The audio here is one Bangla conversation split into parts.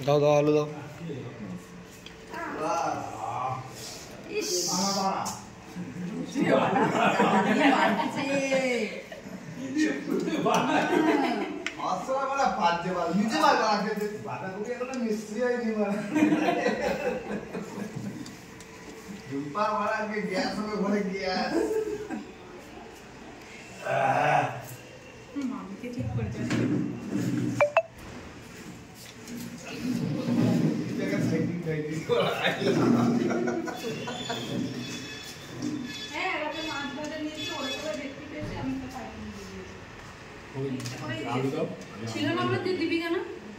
দাও দাও আলু দাও। ছিল না আমরা দিবি কেন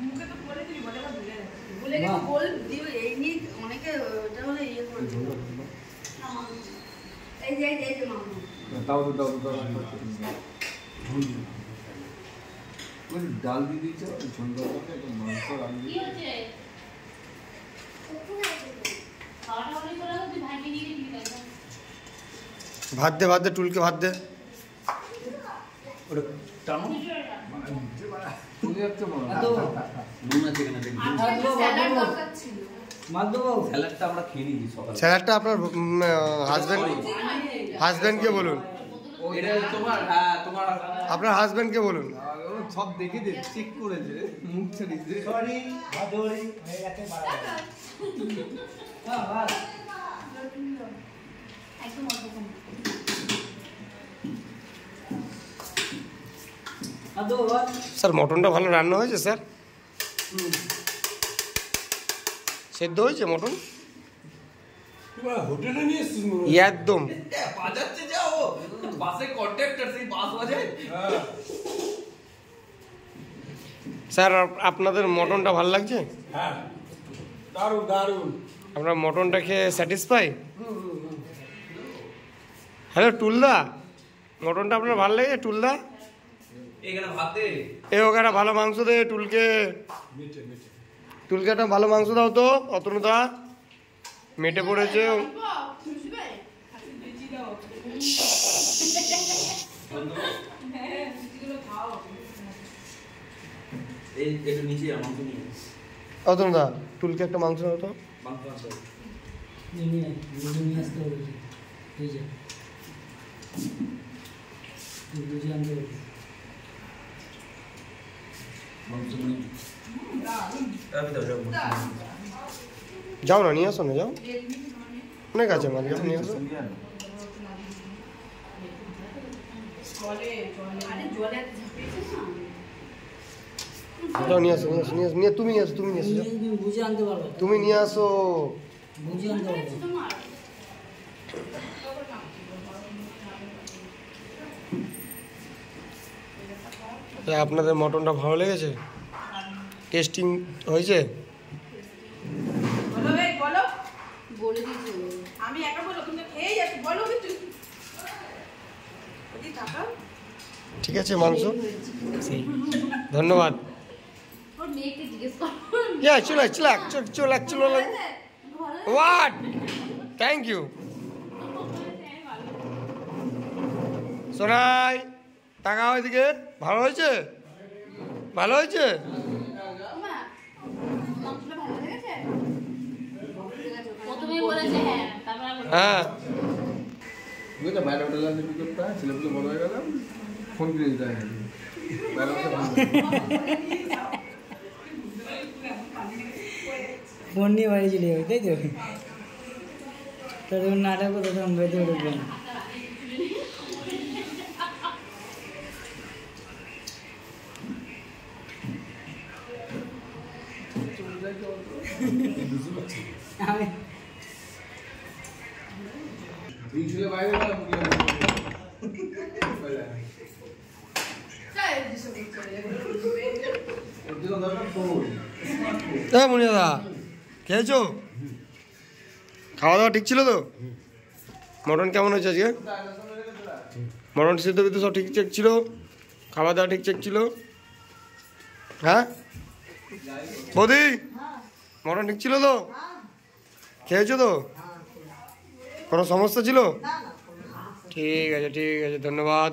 মুখে তো বলে দিবি বলে ভুলে গেছে বল দিও এই নিয়ে অনেকে এটা হলে ইয়ে করে এই যে মামু দাও ওই ডাল দিয়ে দিয়েছো সন্ধ্যাবেলাতে একটা মাংস রান্না কি হচ্ছে খাওয়াটা হলে করে তুই ভাইকে নিয়ে দিবি ভাত দে টুলকে ভাত দে। ওটা টানো চলে যাচ্ছে মনে হয় নুন আছে কিনা দেখি স্যালাড দরকার ছিল স্যালাডটা আমরা খেয়ে নিয়েছি সকালে। স্যালাডটা আপনার হাজব্যান্ডকে বলুন, এটা তোমার আপনার হাজব্যান্ডকে বলুন। সব দেখে দে চেক করেছে মুখ ছেড়েছে সরি ভাদরি হয়ে গেছে একদম অল্প কম স্যার মটনটা ভালো রান্না হয়েছে স্যার? সেদ্ধ হয়েছে মটন হোটেলে নিয়ে এসেছিস একদম। বাজাচ্ছে যাও বাসে কন্ট্রাক্টর সেই বাস বাজায়। স্যার আপনাদের মটনটা ভালো লাগছে? হ্যাঁ দারুণ আপনার মটনটা খেয়ে স্যাটিসফাই? হ্যালো টুলদা, মটনটা আপনার ভালো লেগেছে? টুলদা এখানে ভাতে ওখানে ভালো মাংস দে টুলকে একটা ভালো মাংস দাও তো। অতনুদা মেটে পড়েছে। অতনুদা টুলকে একটা মাংস দাও তো। যাও না নিয়ে আসো না, যাও অনেক আছে মাল, যাও নিয়ে আসো। যাও নিয়ে আসো তুমি নিয়ে আসো বুঝে আনতে পারবে, তুমি নিয়ে আসো। বুঝে আনতে পারবে। আপনাদের মটনটা ভালো লেগেছে? টেস্টিং হয়েছে? বলে দিয়েছি আমি একা বলো তুমি খেয়ে যাচ্ছি বলো কিছু ঠিক আছে মাংস, ধন্যবাদ। ওর মেয়েকে জিজ্ঞেস কর হোয়াট, থ্যাংক ইউ। সোনাই তাকাও এদিকে, ভালো হয়েছে? ভালো হয়েছে? প্রথমে বলেছে হ্যাঁ, তারপর হ্যাঁ বুঝলে বাইরে হোটেল আছে কি করতে হয়, ছেলেগুলো বড় হয়ে গেলাম ফোন কিনে দিতে হয় বাইরে ফোন নিয়ে বাড়ি চলে যাবে, তাই তো? তখন নাটক তখন বেঁধে উঠবেন। আমি বাইরে গেলাম মনিদা খেয়েছো? খাওয়া দাওয়া ঠিক ছিল তো? মটন কেমন হয়েছে আজকে? মটন সিদ্ধ বিদ্ধ সব ঠিকঠাক ছিল? খাওয়া দাওয়া ঠিকঠাক ছিল? হ্যাঁ বৌদি মটন ঠিক ছিল তো? খেয়েছো তো? কোনো সমস্যা ছিল? ঠিক আছে ধন্যবাদ।